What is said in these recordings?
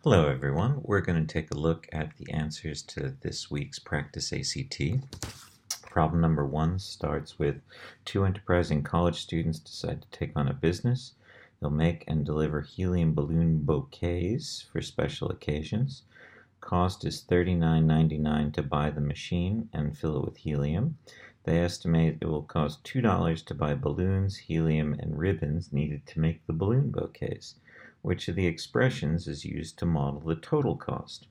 Hello everyone, we're going to take a look at the answers to this week's Practice ACT. Problem number 1 starts with two enterprising college students decide to take on a business. They'll make and deliver helium balloon bouquets for special occasions. Cost is $39.99 to buy the machine and fill it with helium. They estimate it will cost $2 to buy balloons, helium, and ribbons needed to make the balloon bouquets. Which of the expressions is used to model the total cost?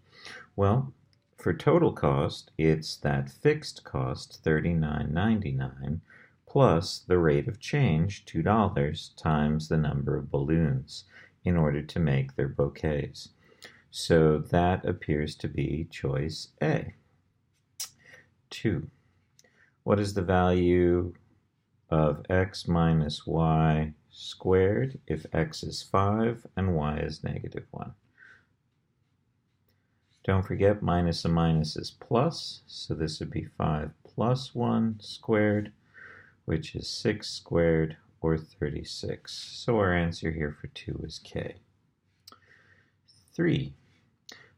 Well, for total cost, it's that fixed cost, $39.99, plus the rate of change, $2, times the number of balloons in order to make their bouquets. So that appears to be choice A. 2. What is the value of x minus y squared if x is 5 and y is -1? Don't forget, minus a minus is plus, so this would be 5 plus 1 squared, which is 6 squared, or 36. So our answer here for 2 is K. 3.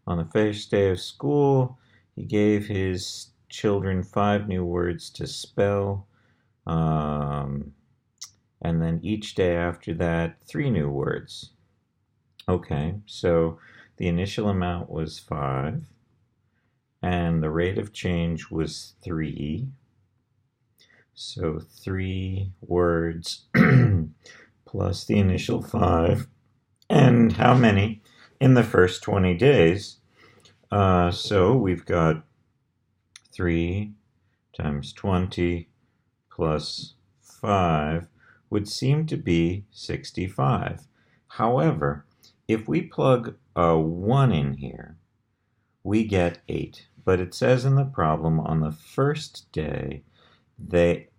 On the first day of school, he gave his children 5 new words to spell, and then each day after that, 3 new words. Okay, so the initial amount was 5, and the rate of change was 3. So 3 words plus the initial 5. And how many in the first 20 days? So we've got 3 times 20 plus 5 would seem to be 65. However, if we plug a 1 in here, we get 8. But it says in the problem on the first day they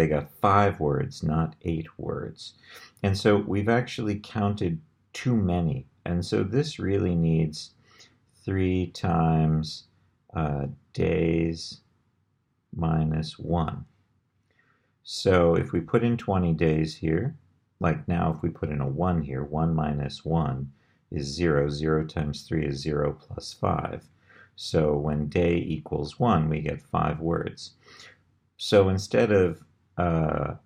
got 5 words, not 8 words. And so we've actually counted too many. And so this really needs 3 times days minus 1. So if we put in 20 days here, like now if we put in a 1 here, 1 minus 1 is 0. 0 times 3 is 0 plus 5. So when day equals 1, we get 5 words. So instead of a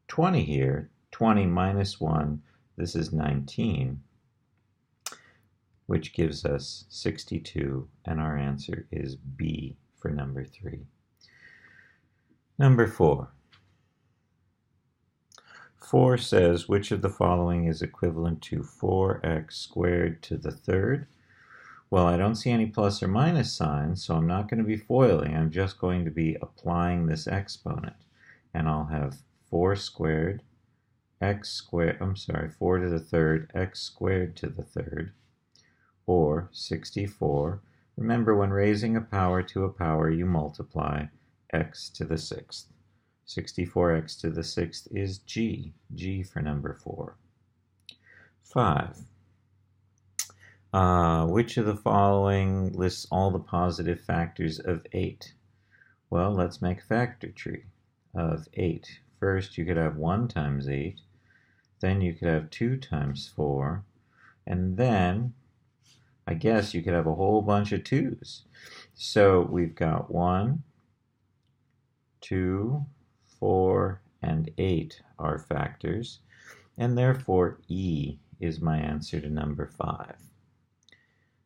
20 here, 20 minus 1, this is 19, which gives us 62, and our answer is B for number 3. Number 4. 4 says, which of the following is equivalent to 4x squared to the third? Well, I don't see any plus or minus signs, so I'm not going to be foiling. I'm just going to be applying this exponent. And I'll have 4 squared, 4 to the third, x squared to the third, or 64. Remember, when raising a power to a power, you multiply x to the 6th. 64x to the 6th is G. G for number 4. 5. Which of the following lists all the positive factors of 8? Well, let's make a factor tree of 8. First, you could have 1 times 8. Then you could have 2 times 4. And then, I guess you could have a whole bunch of 2's. So we've got 1, 2, 4, and 8 are factors, and therefore E is my answer to number 5.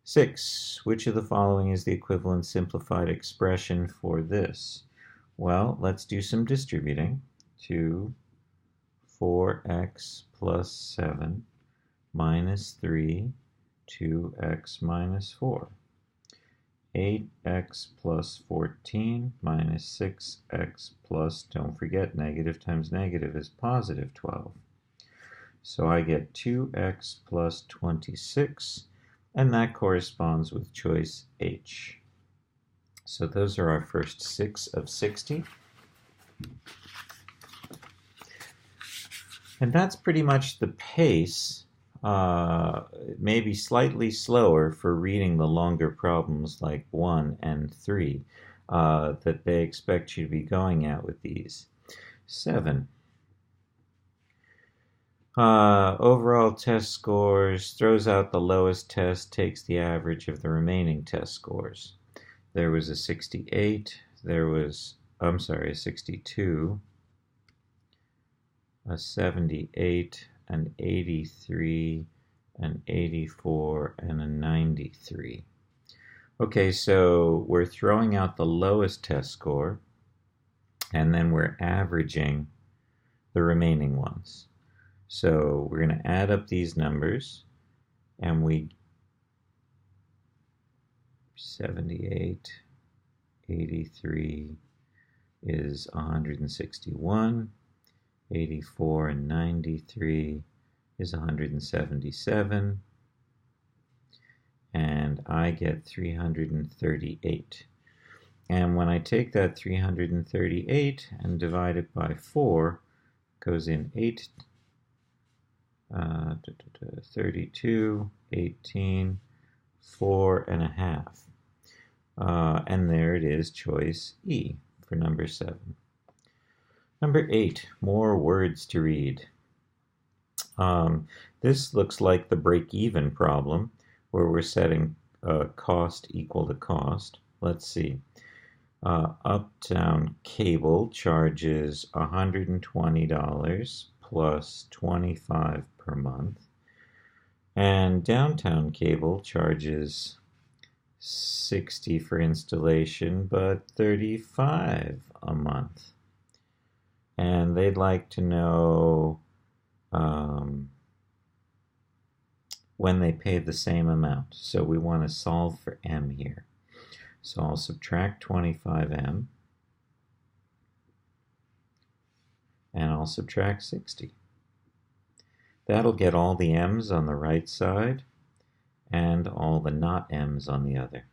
6. Which of the following is the equivalent simplified expression for this? Well, let's do some distributing. 2, 4x plus 7 minus 3, 2x minus 4. 8x plus 14 minus 6x plus, don't forget, negative times negative is positive 12. So I get 2x plus 26, and that corresponds with choice H. So those are our first 6 of 60. And that's pretty much the pace, maybe slightly slower for reading the longer problems like 1 and 3 that they expect you to be going at with these. 7. Overall test scores, throws out the lowest test, takes the average of the remaining test scores. There was a 68, a 62, a 78, an 83, an 84, and a 93. Okay, so we're throwing out the lowest test score, and then we're averaging the remaining ones. So we're going to add up these numbers, and 78, 83 is 161, 84 and 93 is 177, and I get 338. And when I take that 338 and divide it by 4, goes in 8, 32, 18, 4.5. And there it is, choice E for number 7. Number 8, more words to read. This looks like the break-even problem, where we're setting cost equal to cost. Let's see. Uptown Cable charges $120 plus $25 per month, and Downtown Cable charges $60 for installation, but $35 a month. And they'd like to know when they pay the same amount. So we want to solve for M here. So I'll subtract 25M, and I'll subtract 60. That'll get all the M's on the right side and all the not M's on the other.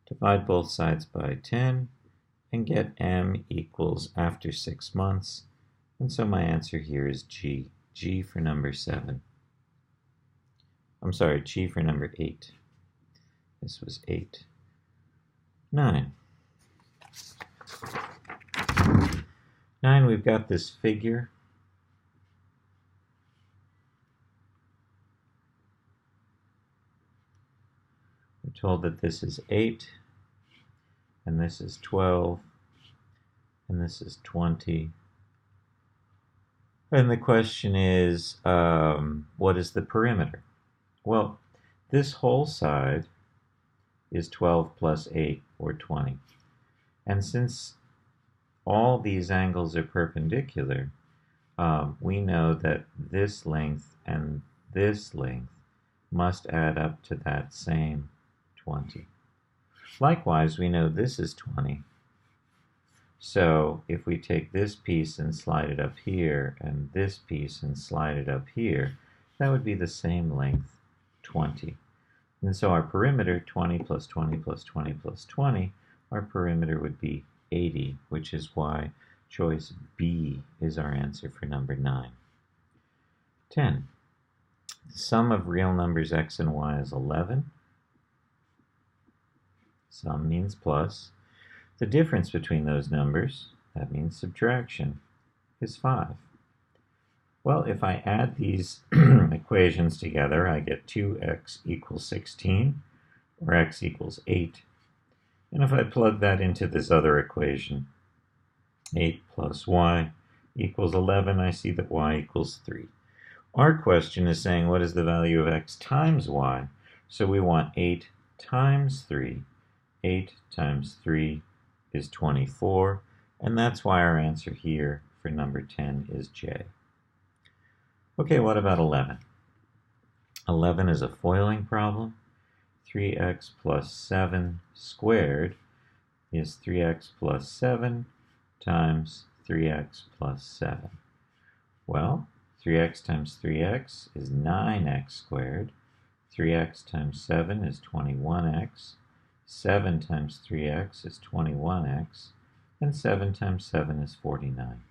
Divide both sides by 10 and get M equals after 6 months. And so my answer here is G. G for number 7. I'm sorry, G for number 8. This was 8. 9. 9, we've got this figure. We're told that this is 8, and this is 12, and this is 20. And the question is, what is the perimeter? Well, this whole side is 12 plus 8, or 20. And since all these angles are perpendicular, we know that this length and this length must add up to that same 20. Likewise, we know this is 20. So if we take this piece and slide it up here, and this piece and slide it up here, that would be the same length, 20. And so our perimeter, 20 plus 20 plus 20 plus 20, our perimeter would be 80, which is why choice B is our answer for number 9. 10. The sum of real numbers x and y is 11. Sum means plus. The difference between those numbers, that means subtraction, is 5. Well, if I add these equations together, I get 2x equals 16, or x equals 8. And if I plug that into this other equation, 8 plus y equals 11, I see that y equals 3. Our question is saying, what is the value of x times y? So we want 8 times 3. 8 times 3 is 24, and that's why our answer here for number 10 is J. Okay, what about 11? 11 is a foiling problem. 3x plus 7 squared is 3x plus 7 times 3x plus 7. Well, 3x times 3x is 9x squared. 3x times 7 is 21x. 7 times 3x is 21x. And 7 times 7 is 49.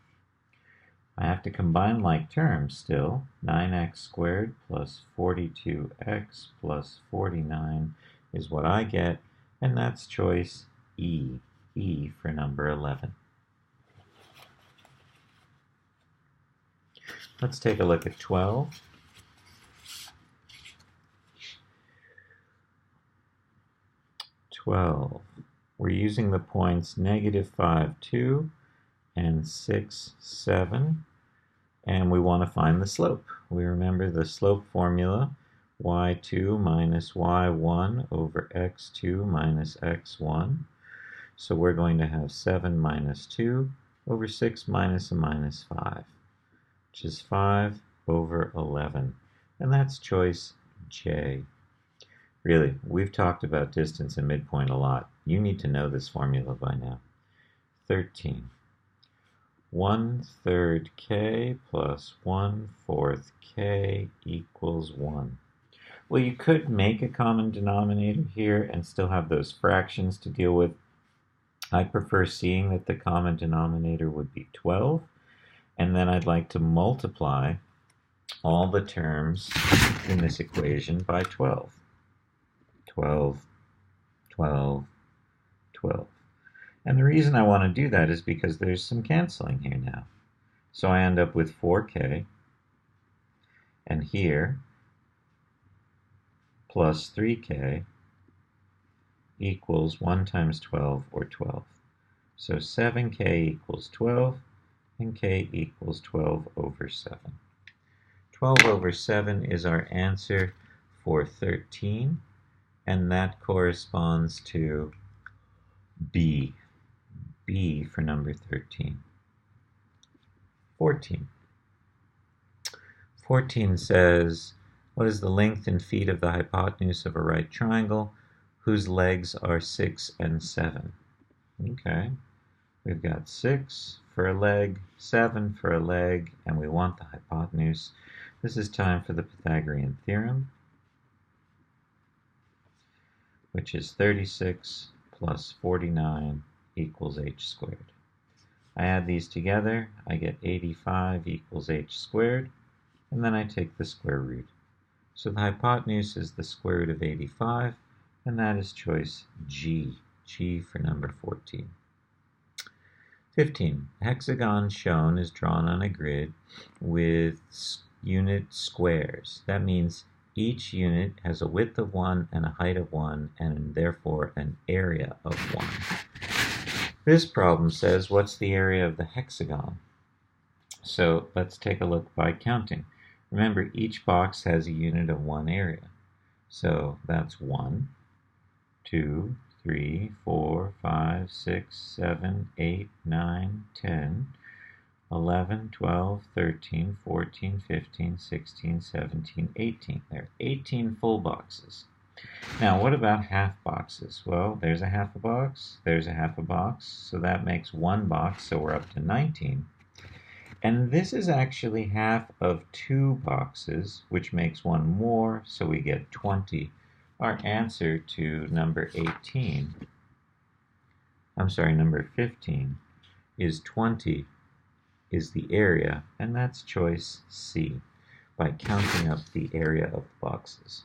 I have to combine like terms still. 9x squared plus 42x plus 49 is what I get, and that's choice E. E for number 11. Let's take a look at 12. We're using the points -5, 2 and 6, 7, and we want to find the slope. We remember the slope formula, y2 minus y1 over x2 minus x1. So we're going to have 7 minus 2 over 6 minus a minus 5, which is 5 over 11. And that's choice J. Really, we've talked about distance and midpoint a lot. You need to know this formula by now. 13. 1/3 k plus 1/4 k equals 1. Well, you could make a common denominator here and still have those fractions to deal with. I prefer seeing that the common denominator would be 12, and then I'd like to multiply all the terms in this equation by 12. 12, 12, 12. And the reason I want to do that is because there's some canceling here now. So I end up with 4k, and here, plus 3k equals 1 times 12, or 12. So 7k equals 12, and k equals 12 over 7. 12 over 7 is our answer for 13, and that corresponds to B. B for number 13. 14. 14 says, what is the length in feet of the hypotenuse of a right triangle whose legs are 6 and 7? Okay, we've got 6 for a leg, 7 for a leg, and we want the hypotenuse. This is time for the Pythagorean theorem, which is 36 plus 49 equals h squared. I add these together, I get 85 equals h squared, and then I take the square root. So the hypotenuse is the square root of 85, and that is choice G. G for number 14. 15. A hexagon shown is drawn on a grid with unit squares. That means each unit has a width of 1 and a height of 1, and therefore an area of 1. This problem says, what's the area of the hexagon? So let's take a look by counting. Remember, each box has a unit of 1 area. So that's 1, 2, 3, 4, 5, 6, 7, 8, 9, 10, 11, 12, 13, 14, 15, 16, 17, 18. There are 18 full boxes. Now, what about half boxes? Well, there's a half a box, there's a half a box, so that makes 1 box, so we're up to 19. And this is actually half of 2 boxes, which makes 1 more, so we get 20. Our answer to number 15 is 20 is the area, and that's choice C, by counting up the area of the boxes.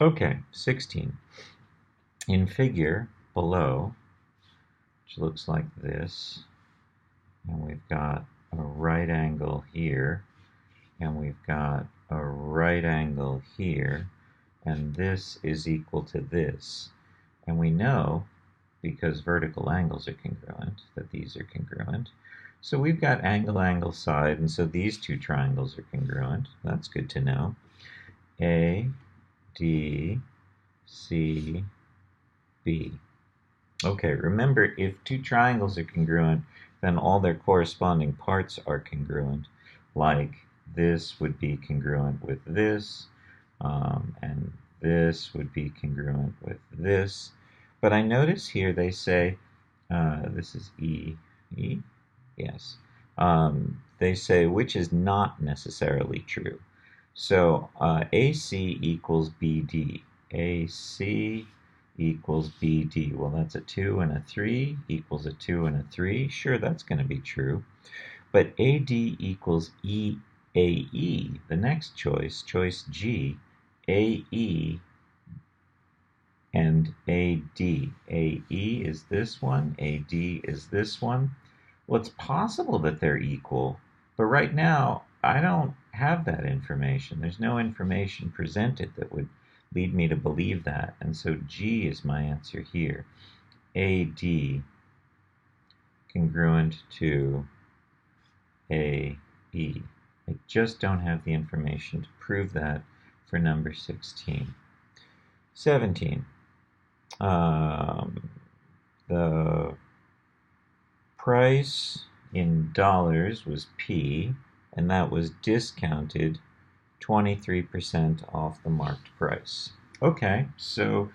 Okay, 16. In figure below, which looks like this, and we've got a right angle here, and we've got a right angle here, and this is equal to this. And we know, because vertical angles are congruent, that these are congruent. So we've got angle, angle, side, and so these two triangles are congruent. That's good to know. A, D, C, B. Okay, remember, if two triangles are congruent, then all their corresponding parts are congruent. Like this would be congruent with this, and this would be congruent with this. But I notice here they say, this is E, yes. They say which is not necessarily true. So AC equals BD. AC equals BD. Well, that's a 2 and a 3 equals a 2 and a 3. Sure, that's going to be true. But AD equals EAE, the next choice, choice G, AE and AD. AE is this one, AD is this one. Well, it's possible that they're equal, but right now I don't have that information. There's no information presented that would lead me to believe that. And so G is my answer here. AD congruent to AE. I just don't have the information to prove that for number 16. 17. The price in dollars was P, and that was discounted 23% off the marked price. Okay, so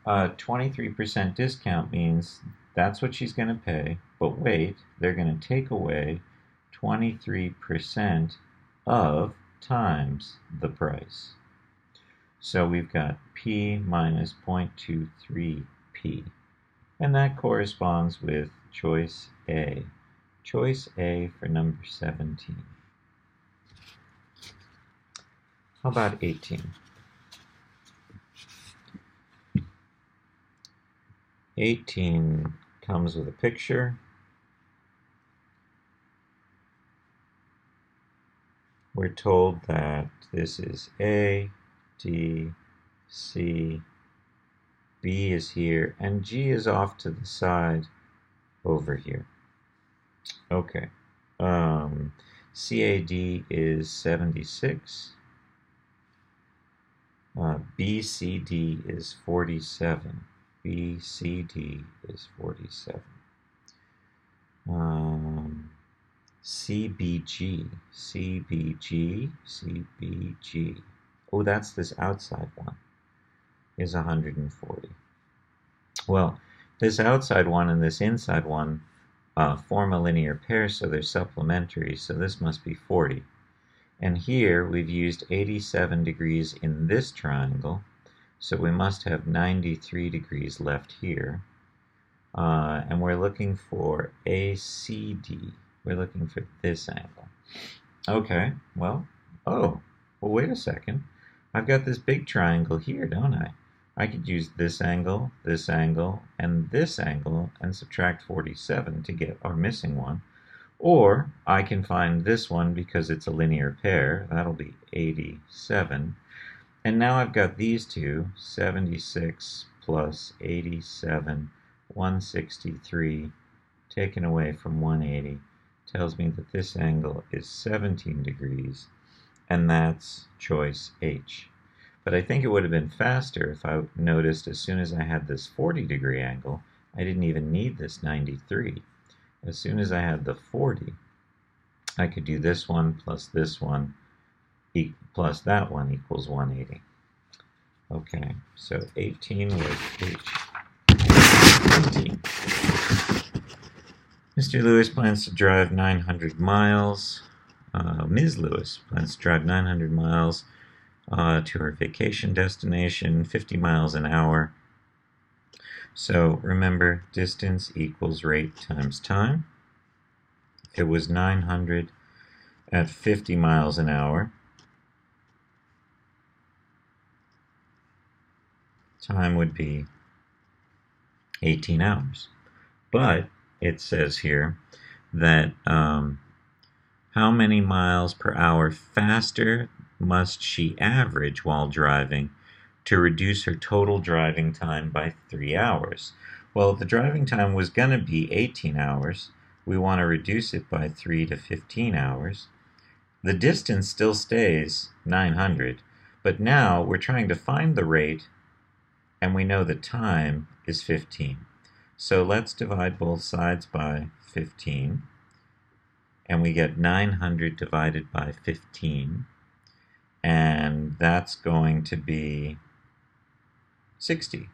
23% discount means that's what she's going to pay, but wait, they're going to take away 23% of times the price. So we've got P minus 0.23P, and that corresponds with choice A. Choice A for number 17. How about 18? 18 comes with a picture. We're told that this is A, D, C, B is here, and G is off to the side over here. Okay. CAD is 76. BCD is 47. BCD is 47. CBG, CBG, CBG. Oh, that's this outside one, is 140. Well, this outside one and this inside one form a linear pair, so they're supplementary, so this must be 40. And here we've used 87 degrees in this triangle, so we must have 93 degrees left here. And we're looking for ACD. We're looking for this angle. Okay, well, wait a second. I've got this big triangle here, don't I? I could use this angle, and this angle, and subtract 47 to get our missing one. Or I can find this one because it's a linear pair. That'll be 87. And now I've got these two, 76 plus 87, 163, taken away from 180, tells me that this angle is 17 degrees, and that's choice H. But I think it would have been faster if I noticed as soon as I had this 40-degree angle, I didn't even need this 93. As soon as I had the 40, I could do this one plus that one equals 180. Okay, so 18 was H. 19. Mr. Lewis plans to drive 900 miles. Ms. Lewis plans to drive 900 miles to her vacation destination, 50 miles an hour. So remember, distance equals rate times time. If it was 900 at 50 miles an hour, time would be 18 hours. But it says here that how many miles per hour faster must she average while driving to reduce her total driving time by 3 hours? Well, if the driving time was going to be 18 hours, we want to reduce it by 3 to 15 hours. The distance still stays 900, but now we're trying to find the rate, and we know the time is 15. So let's divide both sides by 15, and we get 900 divided by 15, and that's going to be 60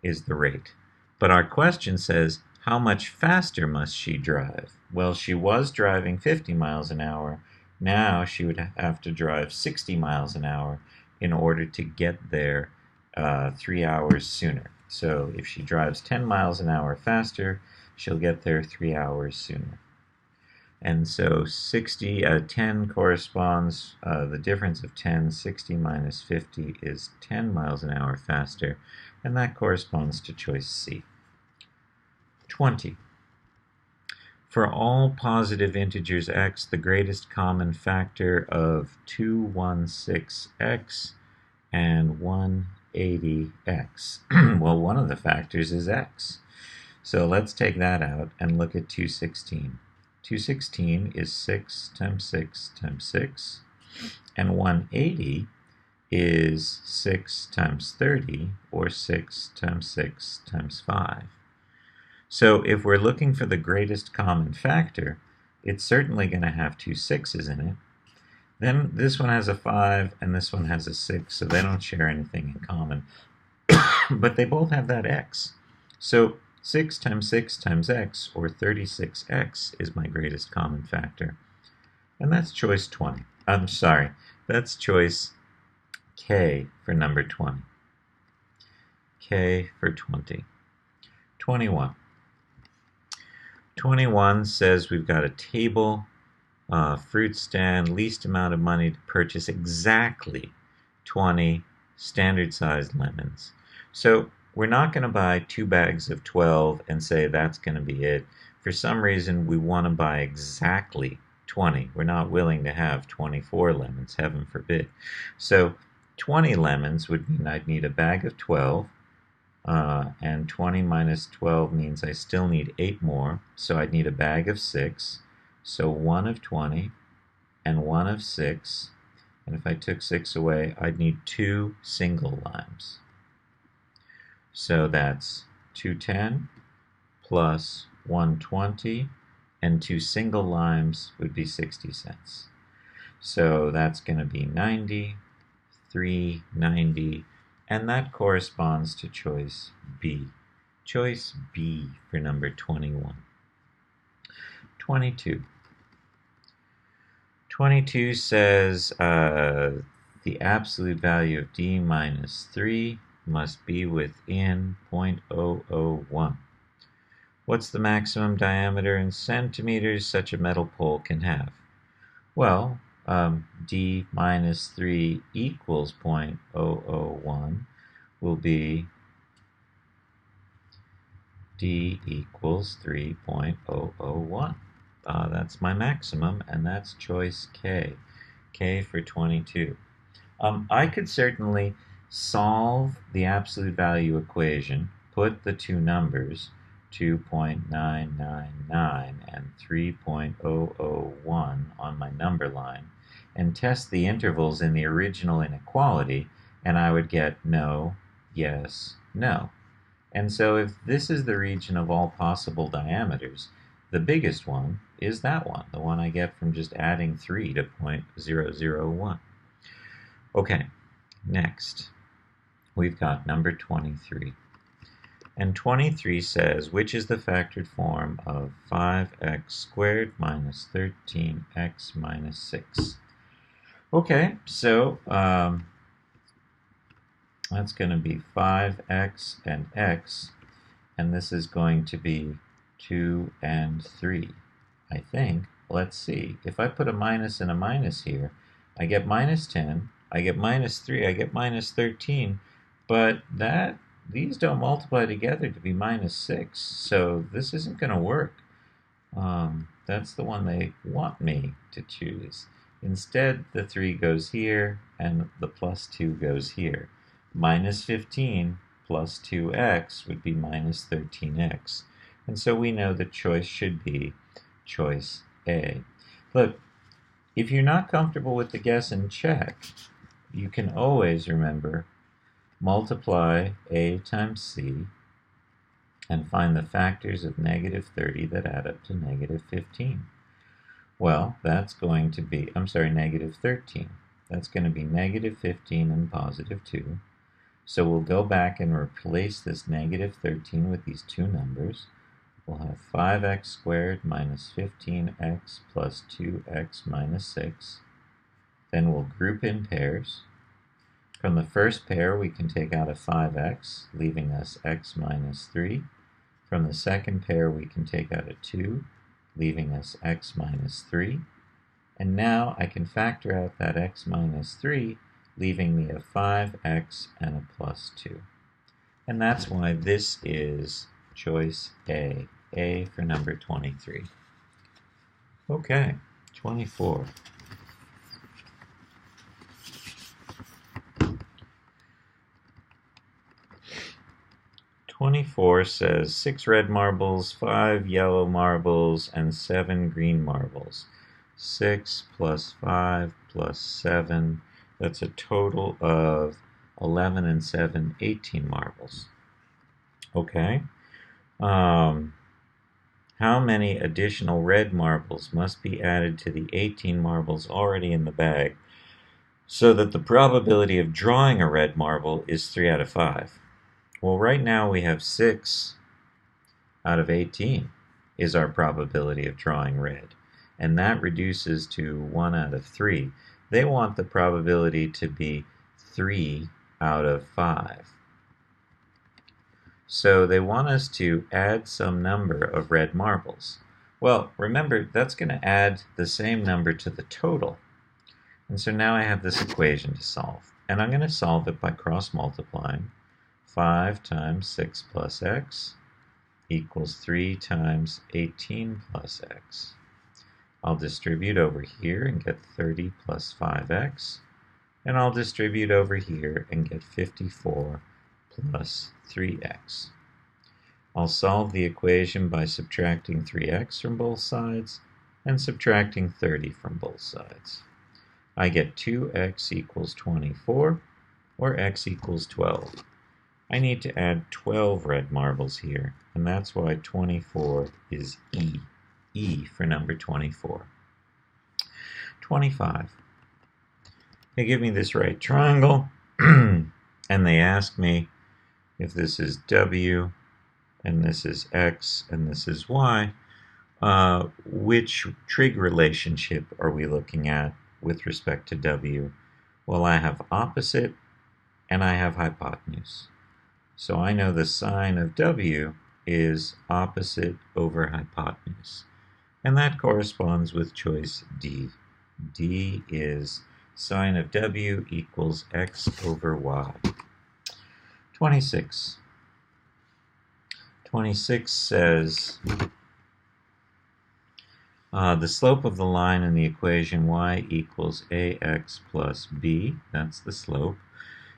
is the rate. But our question says, how much faster must she drive? Well, she was driving 50 miles an hour. Now she would have to drive 60 miles an hour in order to get there 3 hours sooner. So if she drives 10 miles an hour faster, she'll get there 3 hours sooner. And so 10 corresponds, the difference of 10, 60 minus 50 is 10 miles an hour faster, and that corresponds to choice C. 20. For all positive integers x, the greatest common factor of 216x and 180x. Well, one of the factors is x. So let's take that out and look at 216. 216 is 6 times 6 times 6, and 180 is 6 times 30, or 6 times 6 times 5. So if we're looking for the greatest common factor, it's certainly going to have two 6's in it. Then this one has a 5 and this one has a 6, so they don't share anything in common. But they both have that x. So 6 times 6 times x, or 36x, is my greatest common factor. And that's choice 20. I'm sorry, that's choice K for number 20. K for 20. 21. 21 says we've got a table, fruit stand, least amount of money to purchase exactly 20 standard sized lemons. So we're not going to buy 2 bags of 12 and say that's going to be it. For some reason, we want to buy exactly 20. We're not willing to have 24 lemons, heaven forbid. So 20 lemons would mean I'd need a bag of 12, and 20 minus 12 means I still need 8 more, so I'd need a bag of 6. So 1 of 20 and 1 of 6, and if I took 6 away, I'd need 2 single limes. So that's 210 plus 120, and 2 single limes would be 60 cents. So that's going to be 90, 390, and that corresponds to choice B. Choice B for number 21. 22. 22 says the absolute value of D minus 3 must be within 0.001. What's the maximum diameter in centimeters such a metal pole can have? Well, D minus 3 equals 0.001 will be D equals 3.001. That's my maximum, and that's choice K. K for 22. I could certainly solve the absolute value equation, put the two numbers, 2.999 and 3.001 on my number line, and test the intervals in the original inequality, and I would get no, yes, no. And so if this is the region of all possible diameters, the biggest one is that one, the one I get from just adding 3 to 0.001. Okay, next, we've got number 23. And 23 says, which is the factored form of 5x squared minus 13x minus 6? Okay, so that's going to be 5x and x, and this is going to be 2 and 3, I think. Let's see. If I put a minus and a minus here, I get minus 10, I get minus 3, I get minus 13, but these don't multiply together to be minus 6, so this isn't going to work. That's the one they want me to choose. Instead, the 3 goes here, and the plus 2 goes here. Minus 15 plus 2x would be minus 13x. And so we know the choice should be choice A. Look, if you're not comfortable with the guess and check, you can always remember multiply A times C and find the factors of negative 30 that add up to negative 15. Well, that's going to be, negative 13. That's going to be negative 15 and positive 2. So we'll go back and replace this negative 13 with these two numbers. We'll have 5x squared minus 15x plus 2x minus 6. Then we'll group in pairs. From the first pair, we can take out a 5x, leaving us x minus 3. From the second pair, we can take out a 2, leaving us x minus 3. And now I can factor out that x minus 3, leaving me a 5x and a plus 2. And that's why this is choice A for number 23. Okay, 24. "24 says 6 red marbles, 5 yellow marbles, and 7 green marbles. 6 plus 5 plus 7, that's a total of 11 and 7, 18 marbles. Okay. How many additional red marbles must be added to the 18 marbles already in the bag so that the probability of drawing a red marble is 3 out of 5? Well, right now we have 6 out of 18 is our probability of drawing red, and that reduces to 1 out of 3. They want the probability to be 3 out of 5. So they want us to add some number of red marbles. Well, remember, that's going to add the same number to the total. And so now I have this equation to solve. And I'm going to solve it by cross-multiplying. 5 times 6 plus x equals 3 times 18 plus x. I'll distribute over here and get 30 plus 5x. And I'll distribute over here and get 54 plus 3x. I'll solve the equation by subtracting 3x from both sides and subtracting 30 from both sides. I get 2x equals 24, or x equals 12. I need to add 12 red marbles here, and that's why 24 is E. E for number 24. 25. They give me this right triangle, and they ask me if this is W, and this is X, and this is Y, which trig relationship are we looking at with respect to W? Well, I have opposite, and I have hypotenuse. So I know the sine of W is opposite over hypotenuse. And that corresponds with choice D. D is sine of W equals X over Y. 26. 26 says the slope of the line in the equation y equals ax plus b, that's the slope,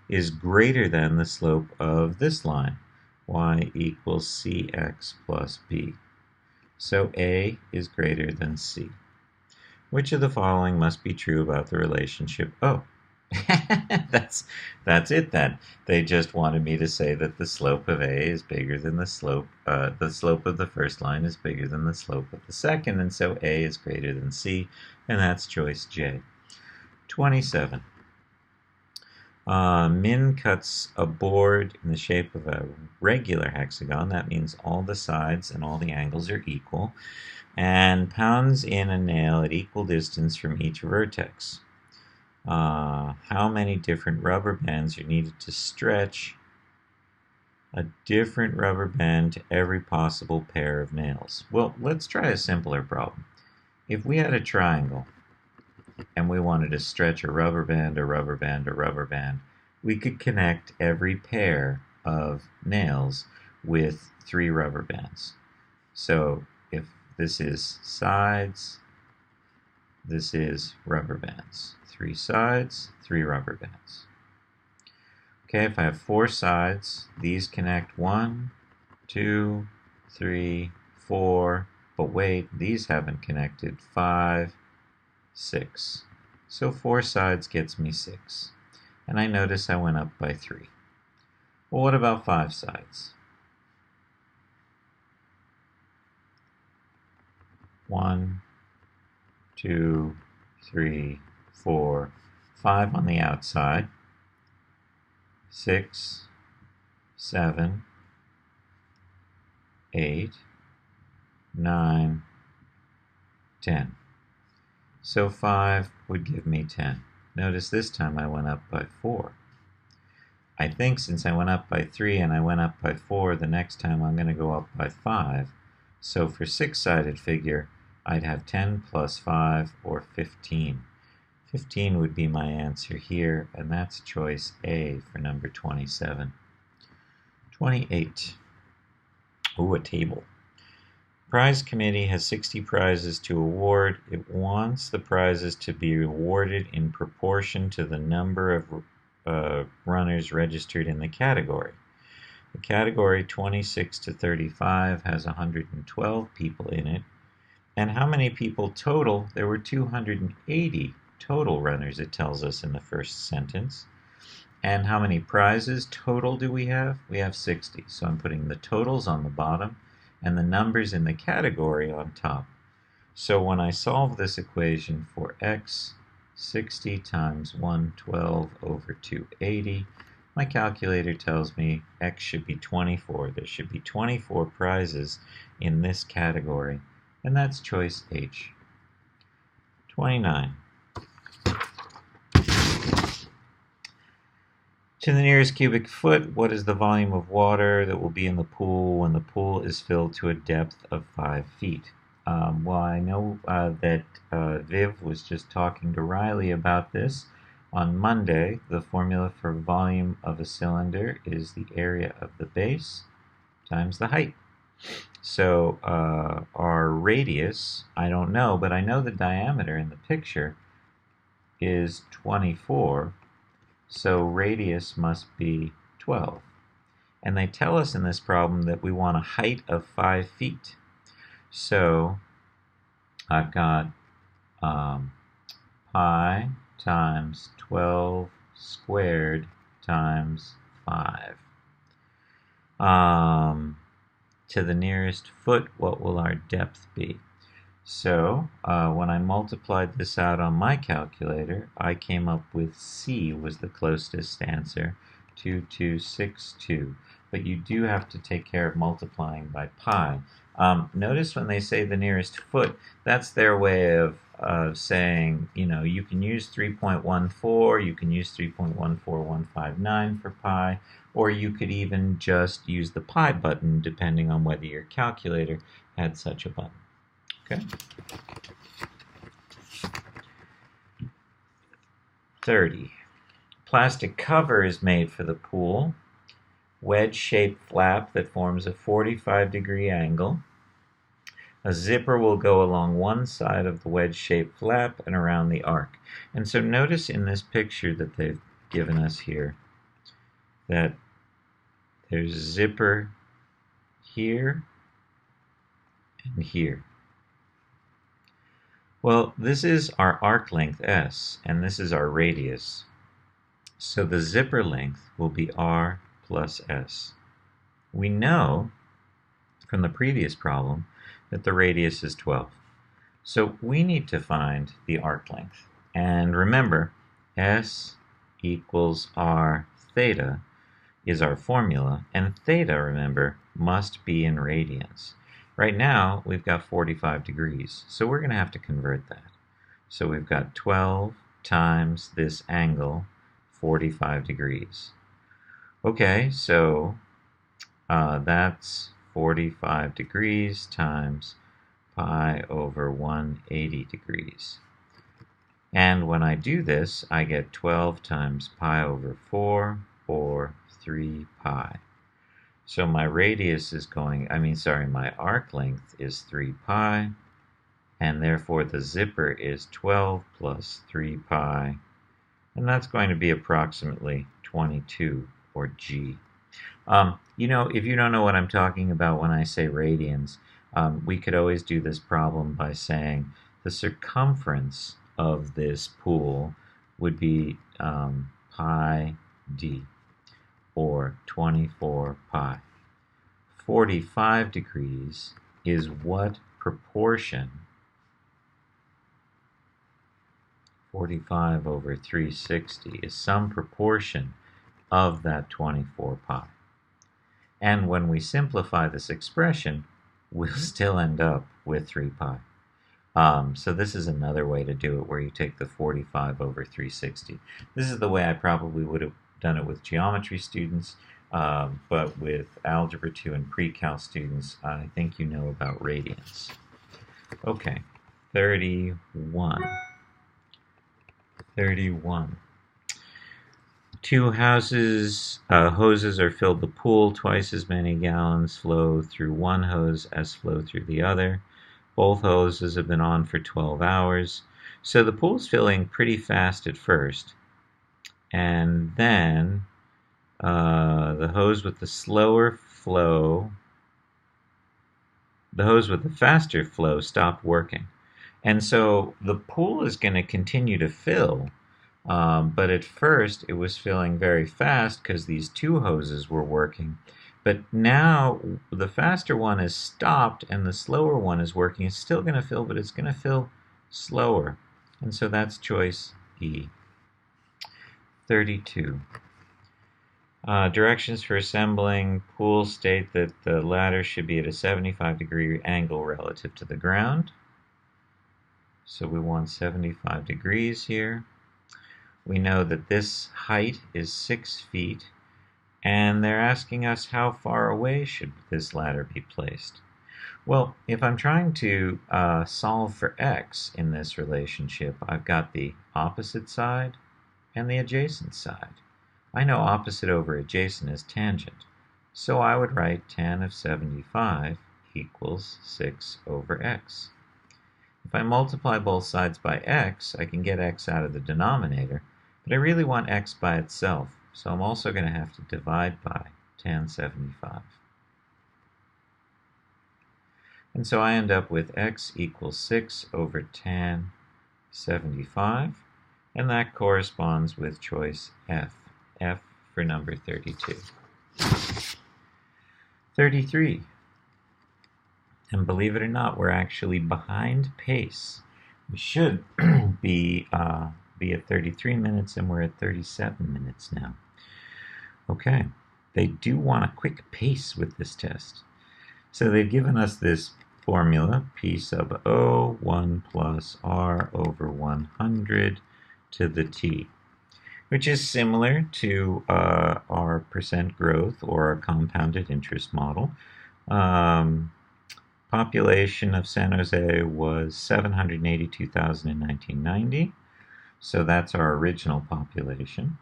is greater than the slope of this line, y equals cx plus b. So A is greater than C. Which of the following must be true about the relationship O? that's it then. They just wanted me to say that the slope of A is bigger than the slope of the first line is bigger than the slope of the second, and so A is greater than C, and that's choice J. 27. Min cuts a board in the shape of a regular hexagon. That means all the sides and all the angles are equal, and pounds in a nail at equal distance from each vertex. How many different rubber bands are needed to stretch a different rubber band to every possible pair of nails? Well, let's try a simpler problem. If we had a triangle and we wanted to stretch a rubber band, a rubber band, a rubber band, we could connect every pair of nails with 3 rubber bands. So if this is sides, this is rubber bands. 3 sides, 3 rubber bands. Okay, if I have 4 sides, these connect 1, 2, 3, 4, but wait, these haven't connected, 5, 6. So 4 sides gets me 6. And I notice I went up by 3. Well, what about 5 sides? 1, 2, 3, 4, 5 on the outside, 6, 7, 8, 9, 10. So 5 would give me 10. Notice this time I went up by 4. I think since I went up by 3 and I went up by 4, the next time I'm going to go up by 5. So for 6-sided figure, I'd have 10 plus 5, or 15. 15 would be my answer here, and that's choice A for number 27. 28. Ooh, a table. Prize committee has 60 prizes to award. It wants the prizes to be awarded in proportion to the number of runners registered in the category. The category 26 to 35 has 112 people in it. And how many people total? There were 280 total runners, it tells us in the first sentence. And how many prizes total do we have? We have 60. So I'm putting the totals on the bottom and the numbers in the category on top. So when I solve this equation for x, 60 times 112 over 280, my calculator tells me x should be 24. There should be 24 prizes in this category, and that's choice H. 29. To the nearest cubic foot, what is the volume of water that will be in the pool when the pool is filled to a depth of 5 feet? Well, I know that Viv was just talking to Riley about this. On Monday, the formula for volume of a cylinder is the area of the base times the height. So our radius, I don't know, but I know the diameter in the picture is 24. So radius must be 12. And they tell us in this problem that we want a height of 5 feet. So I've got pi times 12 squared times 5. To the nearest foot, what will our depth be? So when I multiplied this out on my calculator, I came up with C was the closest answer, 2262. But you do have to take care of multiplying by pi. Notice when they say the nearest foot, that's their way of saying, you know, you can use 3.14, you can use 3.14159 for pi, or you could even just use the pi button depending on whether your calculator had such a button. Okay. 30. Plastic cover is made for the pool. Wedge-shaped flap that forms a 45-degree angle. A zipper will go along one side of the wedge-shaped flap and around the arc. And so notice in this picture that they've given us here that there's a zipper here and here. Well, this is our arc length S, and this is our radius. So the zipper length will be R plus S. We know from the previous problem that the radius is 12. So we need to find the arc length. And remember, S equals R theta is our formula, and theta, remember, must be in radians. Right now, we've got 45 degrees, so we're going to have to convert that. So we've got 12 times this angle, 45 degrees. Okay, so that's 45 degrees times pi over 180 degrees. And when I do this, I get 12 times pi over 4, or 3 pi. So my radius is my arc length is 3 pi, and therefore the zipper is 12 plus 3 pi, and that's going to be approximately 22, or G. You know, if you don't know what I'm talking about when I say radians, we could always do this problem by saying the circumference of this pool would be pi d, or 24 pi. 45 degrees is what proportion? 45 over 360 is some proportion of that 24 pi. And when we simplify this expression, we'll still end up with 3 pi. So this is another way to do it, where you take the 45 over 360. This is the way I probably would have done it with geometry students, but with Algebra 2 and Pre-Cal students, I think you know about radians. Okay, 31. 31. Two hoses are filled the pool. Twice as many gallons flow through one hose as flow through the other. Both hoses have been on for 12 hours. So the pool's filling pretty fast at first. And then the hose with the faster flow stopped working. And so the pool is going to continue to fill. But at first it was filling very fast because these two hoses were working. But now the faster one is stopped and the slower one is working. It's still going to fill, but it's going to fill slower. And so that's choice E. 32. Directions for assembling pool state that the ladder should be at a 75-degree angle relative to the ground. So we want 75 degrees here. We know that this height is 6 feet, and they're asking us how far away should this ladder be placed. Well, if I'm trying to solve for x in this relationship, I've got the opposite side and the adjacent side. I know opposite over adjacent is tangent, so I would write tan of 75 equals 6 over x. If I multiply both sides by x, I can get x out of the denominator, but I really want x by itself, so I'm also going to have to divide by tan 75. And so I end up with x equals 6 over tan 75, and that corresponds with choice F. F for number 32. 33. And believe it or not, we're actually behind pace. We should be at 33 minutes, and we're at 37 minutes now. Okay, they do want a quick pace with this test. So they've given us this formula, P sub O, 1 plus R over 100 to the T, which is similar to our percent growth or our compounded interest model. Population of San Jose was 782,000 in 1990, so that's our original population,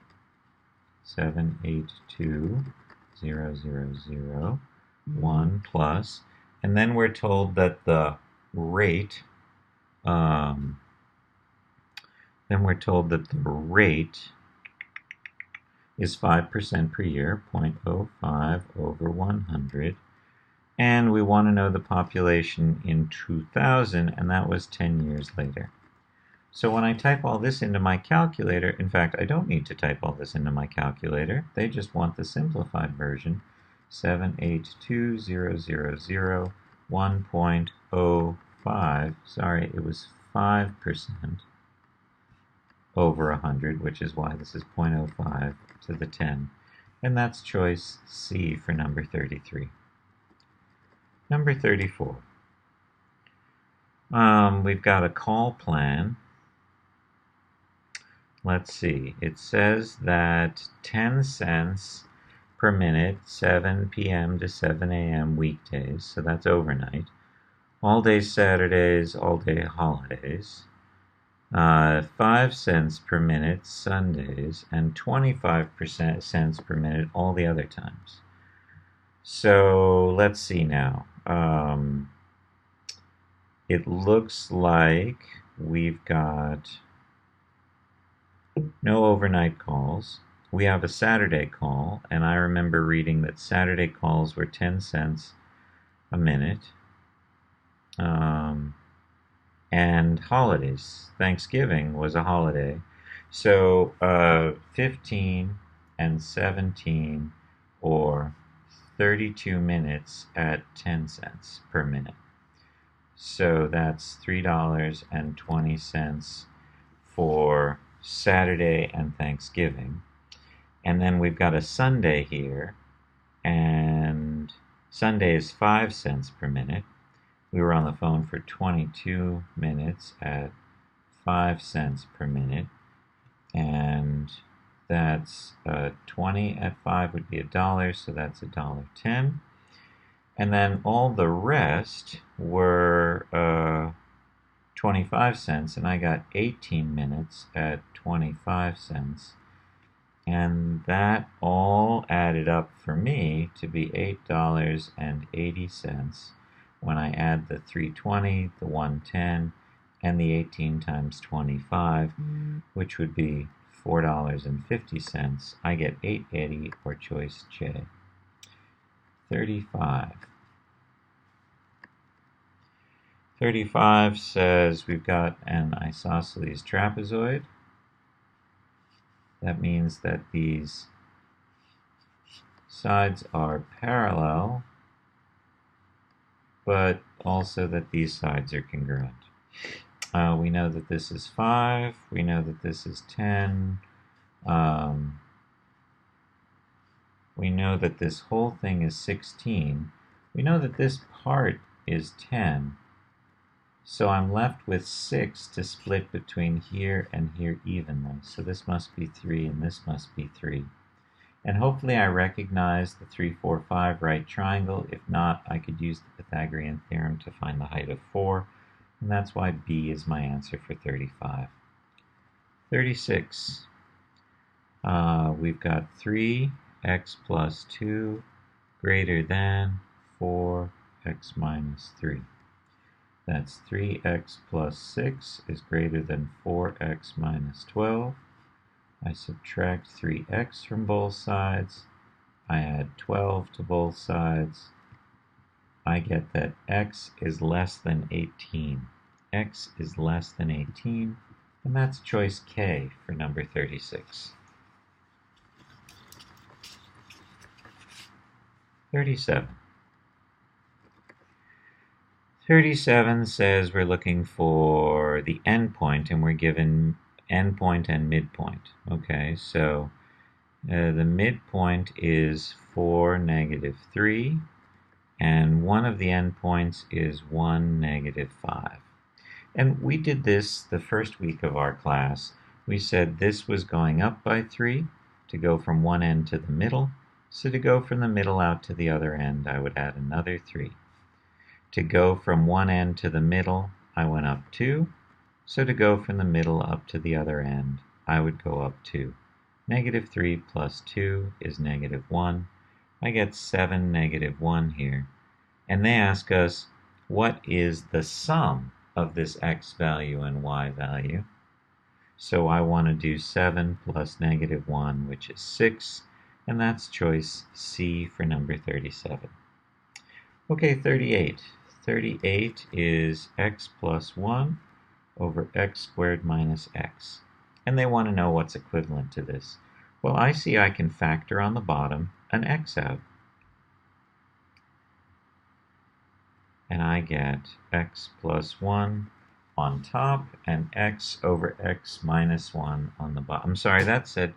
782,000, plus, and then we're told that the rate, is 5% per year, 0.05 over 100. And we want to know the population in 2000, and that was 10 years later. So when I type all this into my calculator, in fact, I don't need to type all this into my calculator. They just want the simplified version, 782,000, 1.05. Sorry, it was 5% over 100, which is why this is 0.05 to the 10. And that's choice C for number 33. Number 34. We've got a call plan. Let's see. It says that 10 cents per minute, 7 p.m. to 7 a.m. weekdays, so that's overnight. All day Saturdays, all day holidays. 5 cents per minute Sundays, and 25 cents per minute all the other times. So let's see now. It looks like we've got no overnight calls. We have a Saturday call, and I remember reading that Saturday calls were 10 cents a minute. And holidays. Thanksgiving was a holiday. So 15 and 17, or 32 minutes at 10 cents per minute. So that's $3.20 for Saturday and Thanksgiving. And then we've got a Sunday here, and Sunday is 5 cents per minute. We were on the phone for 22 minutes at 5 cents per minute, and that's 20 at 5 would be $1, so that's $1.10. And then all the rest were 25 cents, and I got 18 minutes at 25 cents. And that all added up for me to be $8.80 when I add the 320, the 110, and the 18 times 25, which would be $4.50. I get $8.80, or choice J. 35. 35 says we've got an isosceles trapezoid. That means that these sides are parallel, but also that these sides are congruent. We know that this is 5. We know that this is 10. We know that this whole thing is 16. We know that this part is 10. So I'm left with 6 to split between here and here evenly. So this must be 3 and this must be 3. And hopefully I recognize the 3, 4, 5 right triangle. If not, I could use the Pythagorean theorem to find the height of 4. And that's why B is my answer for 35. 36. We've got 3x plus 2 greater than 4x minus 3. That's 3x plus 6 is greater than 4x minus 12. I subtract 3x from both sides. I add 12 to both sides. I get that x is less than 18. X is less than 18, and that's choice K for number 36. 37. 37 says we're looking for the endpoint, and we're given endpoint and midpoint. Okay, so the midpoint is 4, -3, and one of the endpoints is 1, -5. And we did this the first week of our class. We said this was going up by 3 to go from one end to the middle. So to go from the middle out to the other end, I would add another 3. To go from one end to the middle, I went up 2. So to go from the middle up to the other end, I would go up 2. -3 plus 2 is -1. I get 7, -1 here. And they ask us, what is the sum of this x value and y value? So I want to do 7 plus -1, which is 6. And that's choice C for number 37. Okay, 38. 38 is x plus 1 over x squared minus x. And they want to know what's equivalent to this. Well, I see I can factor on the bottom an x out. And I get x plus 1 on top and x over x minus 1 on the bottom. I'm sorry, that said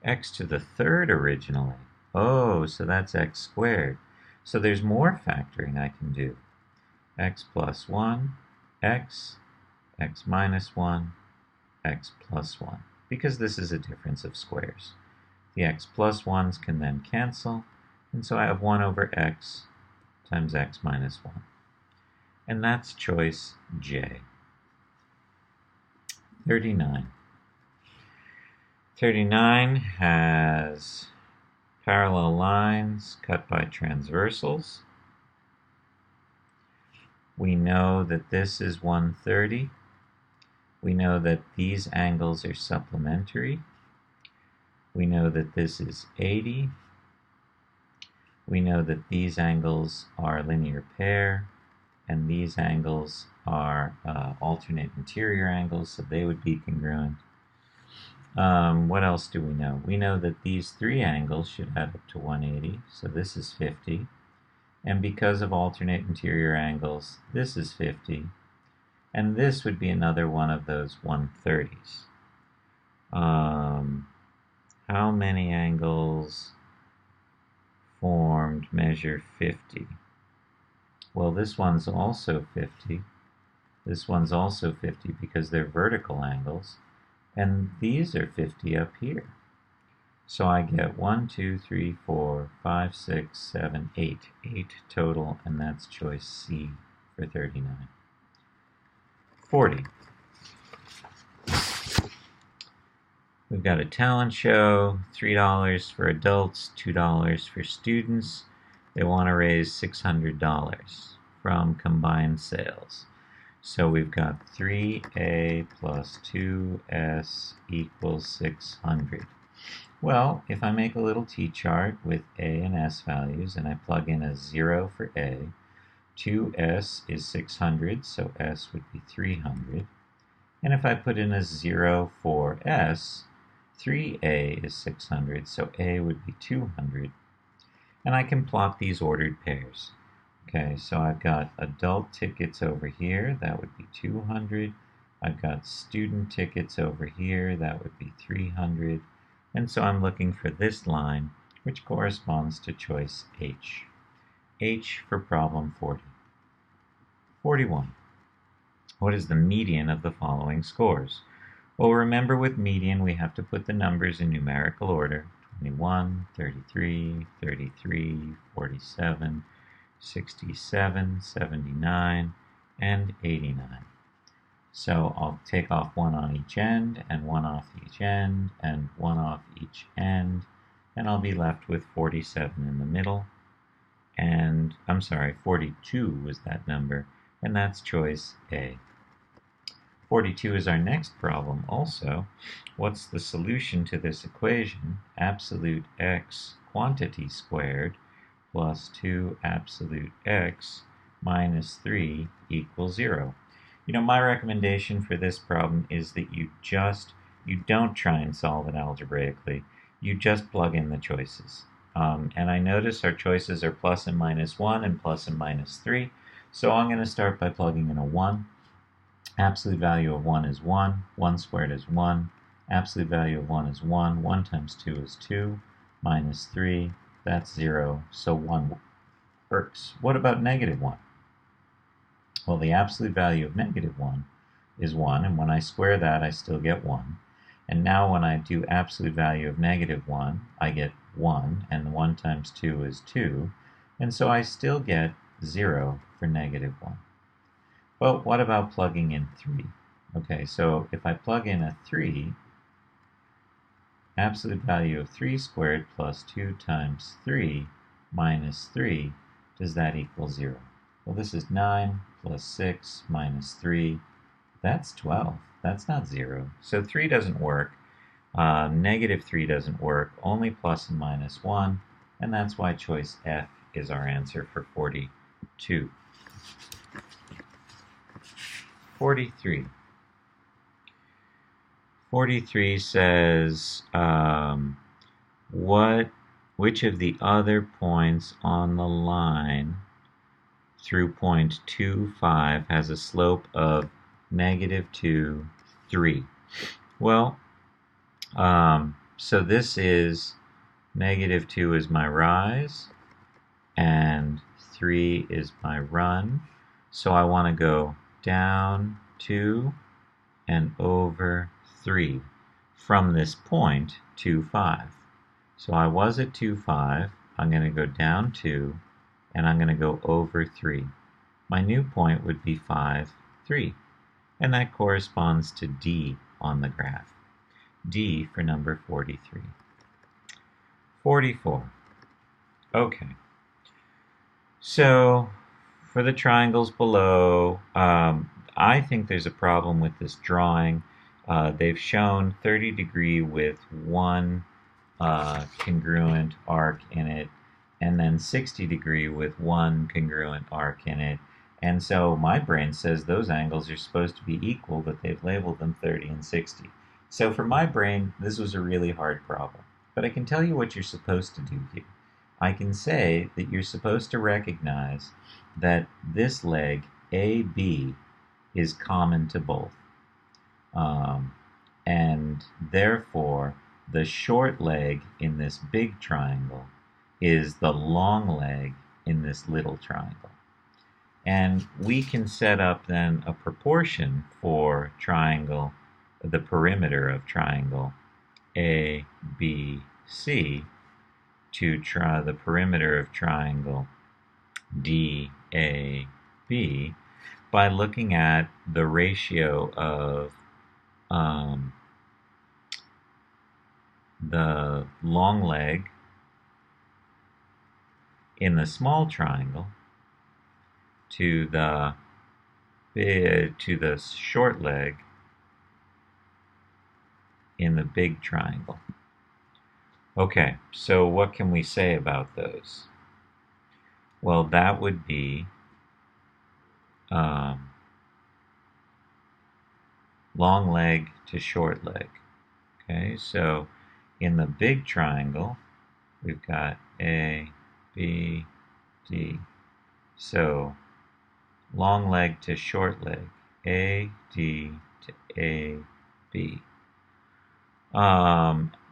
x to the third originally. Oh, so that's x squared. So there's more factoring I can do. X plus 1, x minus 1, x plus 1. Because this is a difference of squares. The x plus 1s can then cancel, and so I have 1 over x times x minus 1. And that's choice J. 39. 39 has parallel lines cut by transversals. We know that this is 130. We know that these angles are supplementary. We know that this is 80. We know that these angles are a linear pair, and these angles are alternate interior angles, so they would be congruent. What else do we know? We know that these 3 angles should add up to 180, so this is 50. And because of alternate interior angles, this is 50. And this would be another one of those 130s. How many angles formed measure 50? Well, this one's also 50. This one's also 50 because they're vertical angles. And these are 50 up here. So I get 1, 2, 3, 4, 5, 6, 7, 8. 8 total, and that's choice C for 39. 40. We've got a talent show, $3 for adults, $2 for students. They want to raise $600 from combined sales. So we've got 3a plus 2s equals 600. Well, if I make a little t-chart with a and s values and I plug in a 0 for a, 2s is 600, so s would be 300. And if I put in a 0 for s, 3a is 600, so a would be 200. And I can plot these ordered pairs. Okay, so I've got adult tickets over here, that would be 200. I've got student tickets over here, that would be 300. And so I'm looking for this line, which corresponds to choice H. H for problem 40. 41. What is the median of the following scores? Well, remember with median, we have to put the numbers in numerical order. 21, 33, 33, 47, 67, 79, and 89. So I'll take off one on each end, and one off each end, and one off each end, and I'll be left with 47 in the middle. And, I'm sorry, 42 was that number, and that's choice A. 42 is our next problem also. What's the solution to this equation? Absolute x quantity squared plus 2 absolute x minus 3 equals 0. You know, my recommendation for this problem is that you don't try and solve it algebraically. You just plug in the choices. And I notice our choices are plus and minus 1 and plus and minus 3. So I'm going to start by plugging in a 1. Absolute value of 1 is 1. 1 squared is 1. Absolute value of 1 is 1. 1 times 2 is 2. Minus 3, that's 0. So 1 works. What about negative 1? Well, the absolute value of negative 1 is 1. And when I square that, I still get 1. And now when I do absolute value of negative 1, I get 1. And 1 times 2 is 2. And so I still get 0 for negative 1. Well, what about plugging in 3? Okay, so if I plug in a 3, absolute value of 3 squared plus 2 times 3 minus 3, does that equal 0? Well, this is 9 plus 6 minus 3. That's 12. That's not 0. So 3 doesn't work. Negative 3 doesn't work. Only plus and minus 1. And that's why choice F is our answer for 42. 43. 43 says, which of the other points on the line through point 25 has a slope of negative 2, 3? Well, so this is negative 2 is my rise, and 3 is my run. So I want to go down 2 and over 3 from this point, 2, 5. So I was at 2, 5. I'm going to go down 2, and I'm going to go over 3. My new point would be 5, 3. And that corresponds to D on the graph. D for number 43. 44. Okay. So for the triangles below, I think there's a problem with this drawing. They've shown 30 degree with one congruent arc in it, and then 60 degree with one congruent arc in it. And so my brain says those angles are supposed to be equal, but they've labeled them 30 and 60. So for my brain, this was a really hard problem. But I can tell you what you're supposed to do here. I can say that you're supposed to recognize that this leg, AB, is common to both. And therefore, the short leg in this big triangle is the long leg in this little triangle. And we can set up then a proportion for triangle, the perimeter of triangle ABC, to try the perimeter of triangle DAB by looking at the ratio of the long leg in the small triangle to the short leg in the big triangle. Okay, so what can we say about those? Well, that would be long leg to short leg. Okay, so in the big triangle, we've got A, B, D. So long leg to short leg, A, D to A, B.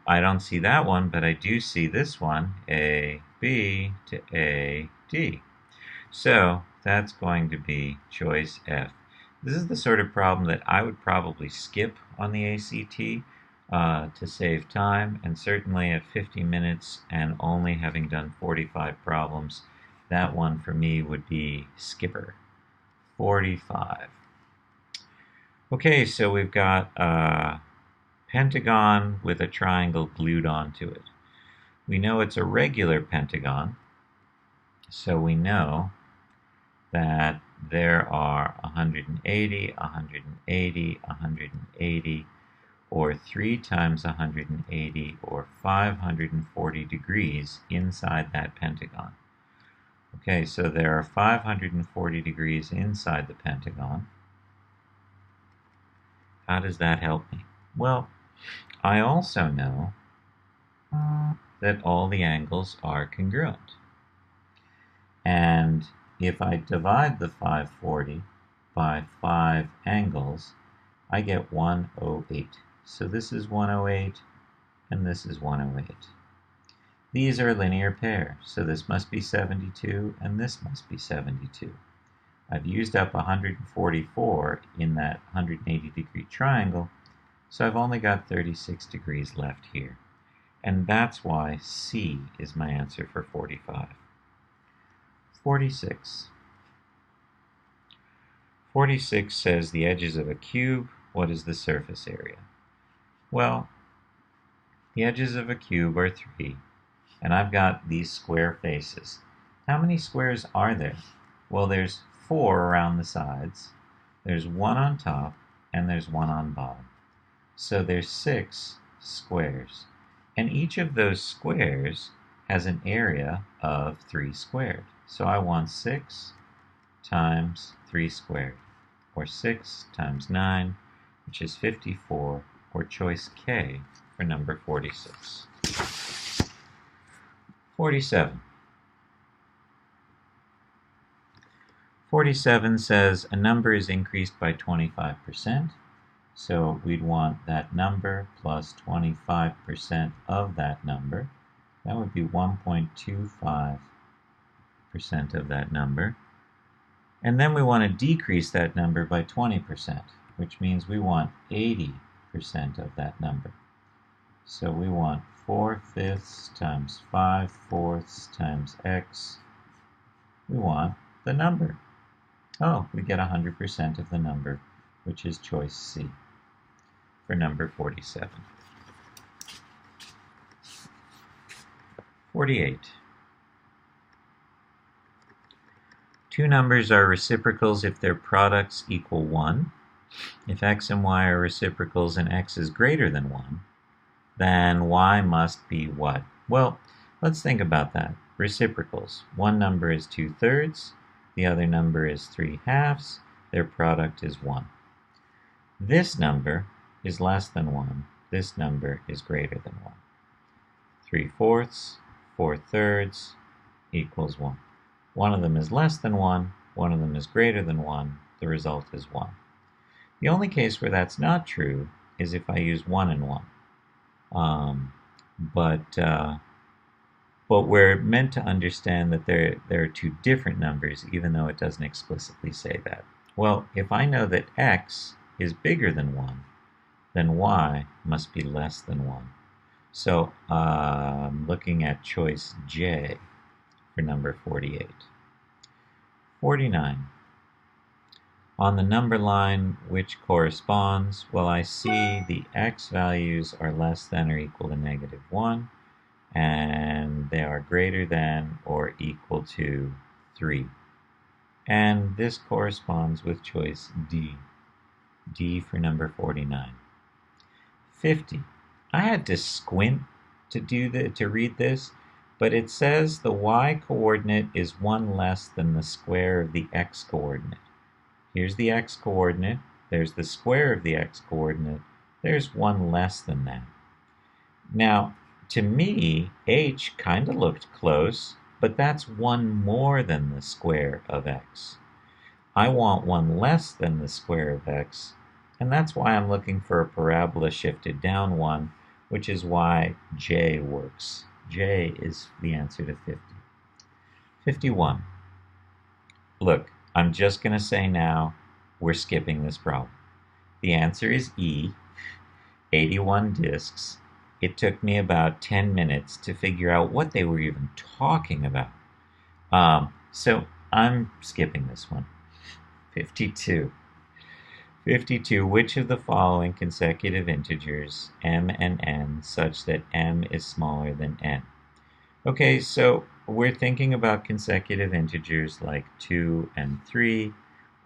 I don't see that one, but I do see this one, A, B to A, D. So that's going to be choice F. This is the sort of problem that I would probably skip on the ACT to save time, and certainly at 50 minutes and only having done 45 problems, that one for me would be skipper. 45. Okay, so we've got a pentagon with a triangle glued onto it. We know it's a regular pentagon, so we know that there are 180, 180, 180, or 3 times 180, or 540 degrees inside that pentagon. Okay, so there are 540 degrees inside the pentagon. How does that help me? Well, I also know that all the angles are congruent. And if I divide the 540 by 5 angles, I get 108. So this is 108, and this is 108. These are a linear pair, so this must be 72, and this must be 72. I've used up 144 in that 180-degree triangle, so I've only got 36 degrees left here. And that's why C is my answer for 45. 46. 46 says the edges of a cube. What is the surface area? Well, the edges of a cube are 3, and I've got these square faces. How many squares are there? Well, there's 4 around the sides, there's 1 on top, and there's 1 on bottom. So there's 6 squares, and each of those squares has an area of 3 squared. So I want 6 times 3 squared, or 6 times 9, which is 54, or choice K for number 46. 47. 47 says a number is increased by 25%, so we'd want that number plus 25% of that number. That would be 1.25% of that number. And then we want to decrease that number by 20%, which means we want 80% of that number. So we want 4/5 times 5/4 times x. We want the number. Oh, we get 100% of the number, which is choice C for number 47. 48. Two numbers are reciprocals if their products equal 1. If x and y are reciprocals and x is greater than 1, then y must be what? Well, let's think about that. Reciprocals. One number is 2/3, the other number is 3/2, their product is 1. This number is less than 1, this number is greater than 1. 3/4, 4/3 equals 1. One of them is less than 1, one of them is greater than 1, the result is 1. The only case where that's not true is if I use 1 and 1. But we're meant to understand that there are two different numbers, even though it doesn't explicitly say that. Well, if I know that x is bigger than 1, then y must be less than 1. So I'm looking at choice J for number 48. 49. On the number line, which corresponds? Well, I see the x values are less than or equal to -1, and they are greater than or equal to 3. And this corresponds with choice D. D for number 49. 50. I had to squint to read this, but it says the y-coordinate is 1 less than the square of the x-coordinate. Here's the x-coordinate, there's the square of the x-coordinate, there's 1 less than that. Now, to me, h kind of looked close, but that's 1 more than the square of x. I want 1 less than the square of x, and that's why I'm looking for a parabola shifted down 1, which is why J works. J is the answer to 50. 51. Look, I'm just going to say now, we're skipping this problem. The answer is E, 81 discs. It took me about 10 minutes to figure out what they were even talking about. So I'm skipping this one. 52. 52. Which of the following consecutive integers, m and n, such that m is smaller than n? Okay, so we're thinking about consecutive integers like 2 and 3,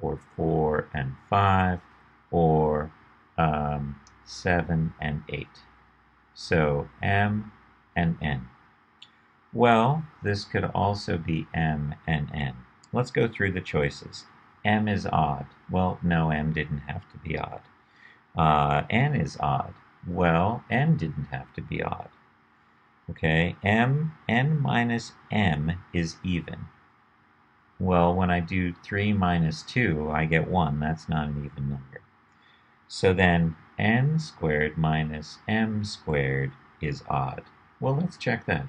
or 4 and 5, or 7 and 8. So m and n. Well, this could also be m and n. Let's go through the choices. M is odd. Well, no, m didn't have to be odd. N is odd. Well, n didn't have to be odd. Okay, n minus m is even. Well, when I do 3 minus 2, I get 1. That's not an even number. So then n squared minus m squared is odd. Well, let's check that.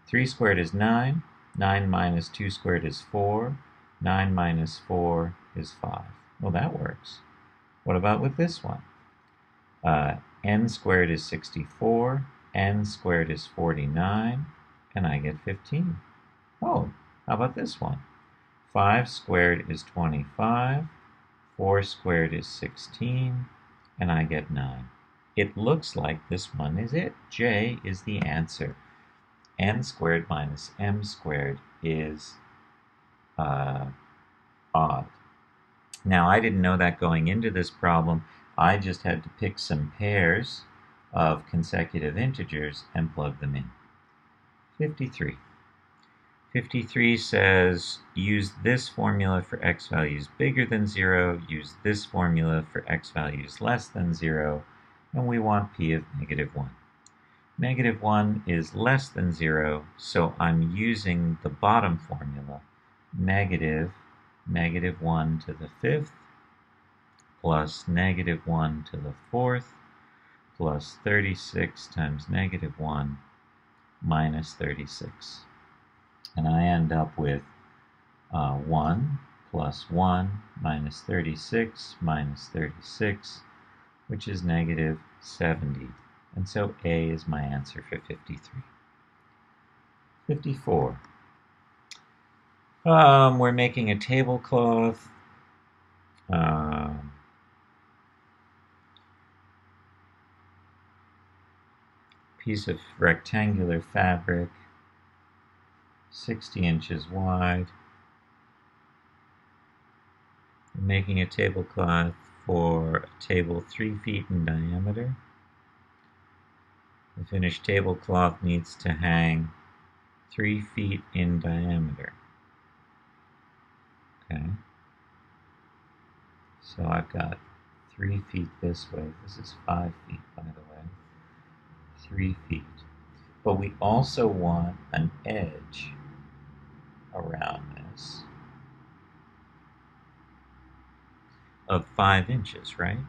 3 squared is 9. 9 minus 2 squared is 4. 9 minus 4 is 5. Well, that works. What about with this one? N squared is 64. N squared is 49. And I get 15. Oh, how about this one? 5 squared is 25. 4 squared is 16. And I get 9. It looks like this one is it. J is the answer. N squared minus m squared is odd. Now, I didn't know that going into this problem. I just had to pick some pairs of consecutive integers and plug them in. 53. 53 says, use this formula for x values bigger than 0, use this formula for x values less than 0, and we want p of -1. -1 is less than 0, so I'm using the bottom formula, -1 to the 5th plus -1 to the 4th plus 36 times -1 minus 36. And I end up with 1 plus 1 minus 36 minus 36, which is -70. And so A is my answer for 53. 54. We're making a tablecloth. Piece of rectangular fabric, 60 inches wide. We're making a tablecloth for a table 3 feet in diameter. The finished tablecloth needs to hang 3 feet in diameter. Okay. So I've got 3 feet this way. This is 5 feet, by the way. 3 feet. But we also want an edge around this of 5 inches, right?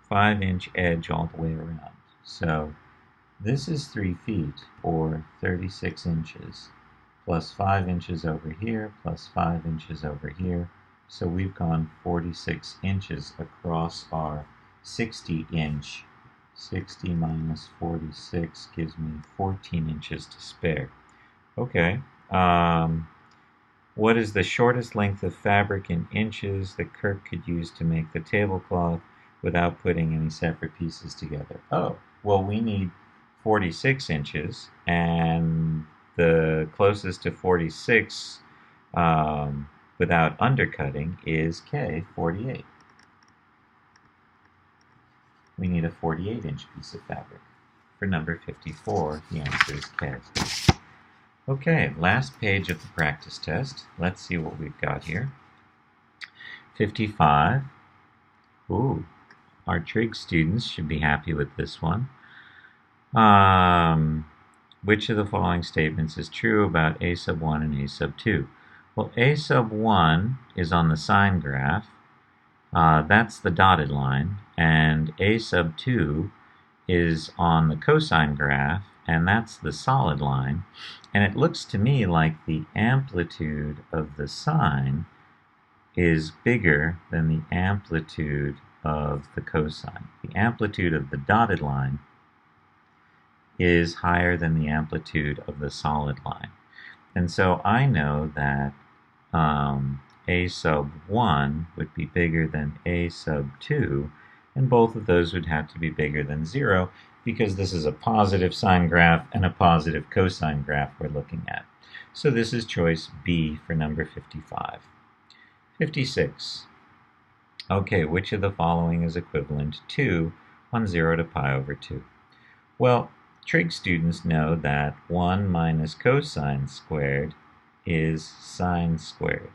5-inch edge all the way around. So this is 3 feet, or 36 inches, plus 5 inches over here, plus 5 inches over here. So we've gone 46 inches across our 60-inch. 60 minus 46 gives me 14 inches to spare. Okay. What is the shortest length of fabric in inches that Kirk could use to make the tablecloth without putting any separate pieces together? Oh, well, we need 46 inches, and the closest to 46 without undercutting is K, 48. We need a 48-inch piece of fabric. For number 54, the answer is K. Okay, last page of the practice test. Let's see what we've got here. 55. Ooh, our trig students should be happy with this one. Which of the following statements is true about a sub 1 and a sub 2? Well, a sub 1 is on the sine graph. That's the dotted line. And a sub 2 is on the cosine graph, and that's the solid line. And it looks to me like the amplitude of the sine is bigger than the amplitude of the cosine. The amplitude of the dotted line is higher than the amplitude of the solid line. And so I know that a sub 1 would be bigger than a sub 2, and both of those would have to be bigger than 0 because this is a positive sine graph and a positive cosine graph we're looking at. So this is choice B for number 55. 56. Okay, which of the following is equivalent to 1 0 to pi over 2? Well, trig students know that 1 minus cosine squared is sine squared.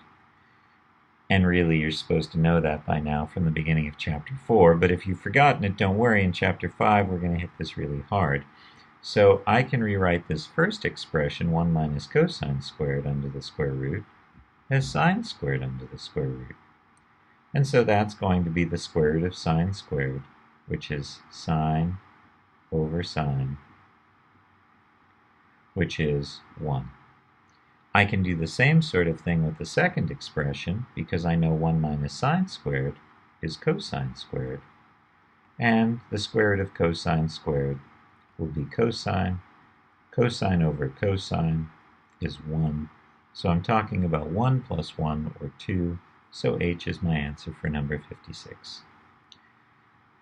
And really, you're supposed to know that by now from the beginning of chapter 4. But if you've forgotten it, don't worry. In chapter 5, we're going to hit this really hard. So I can rewrite this first expression, 1 minus cosine squared under the square root, as sine squared under the square root. And so that's going to be the square root of sine squared, which is sine over sine, which is 1. I can do the same sort of thing with the second expression because I know 1 minus sine squared is cosine squared. And the square root of cosine squared will be cosine. Cosine over cosine is 1. So I'm talking about 1 plus 1, or 2. So H is my answer for number 56.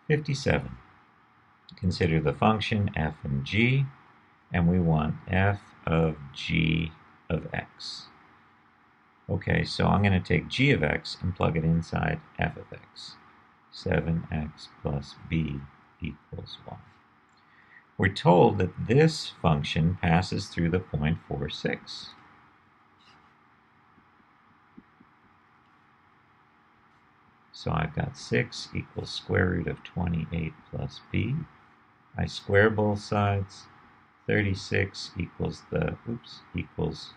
57. Consider the function f and g, and we want f of g of x. Okay, so I'm going to take g of x and plug it inside f of x. 7x plus b equals 1. We're told that this function passes through the point 4, 6. So I've got 6 equals square root of 28 plus b. I square both sides. 36 equals equals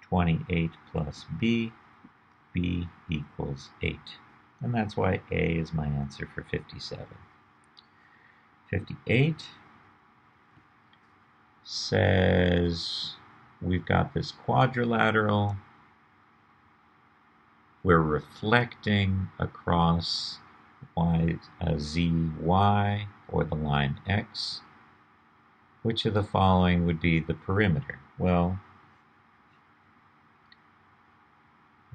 28 plus b. b equals 8. And that's why A is my answer for 57. 58 says we've got this quadrilateral. We're reflecting across ZY, or the line X. Which of the following would be the perimeter? Well,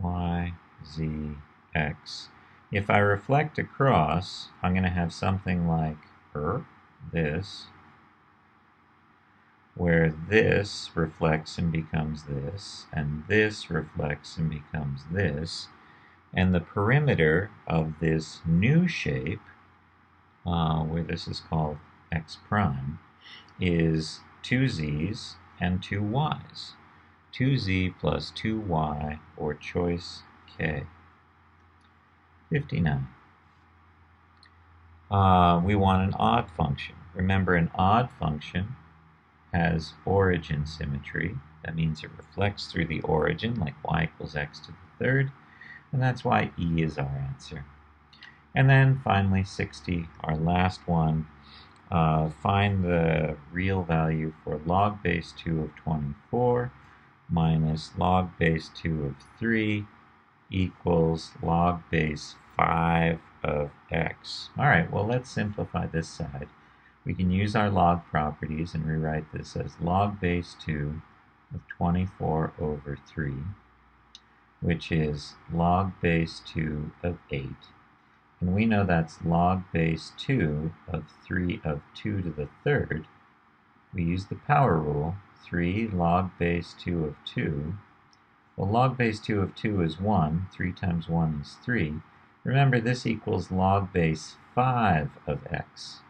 Y, Z, X. If I reflect across, I'm going to have something like this, where this reflects and becomes this, and this reflects and becomes this. And the perimeter of this new shape, where this is called x prime, is 2 z's and 2 y's. 2z plus 2y, or choice K. 59. We want an odd function. Remember, an odd function has origin symmetry. That means it reflects through the origin, like y equals x to the third. And that's why E is our answer. And then finally 60, our last one. Find the real value for log base 2 of 24 minus log base 2 of 3 equals log base 5 of x. All right, well, let's simplify this side. We can use our log properties and rewrite this as log base 2 of 24 over 3, which is log base 2 of 8. And we know that's log base 2 of 3 of 2 to the third. We use the power rule, 3 log base 2 of 2. Well, log base 2 of 2 is 1. 3 times 1 is 3. Remember, this equals log base 5 of x.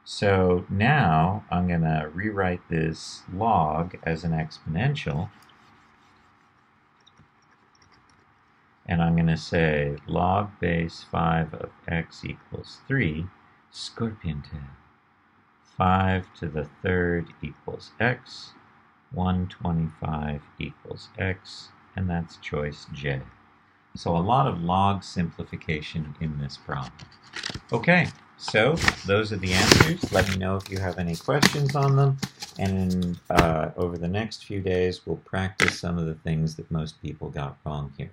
So now I'm going to rewrite this log as an exponential. And I'm going to say log base 5 of x equals 3, scorpion tail. 5 to the third equals x, 125 equals x, and that's choice J. So a lot of log simplification in this problem. Okay, so those are the answers. Let me know if you have any questions on them, and over the next few days we'll practice some of the things that most people got wrong here.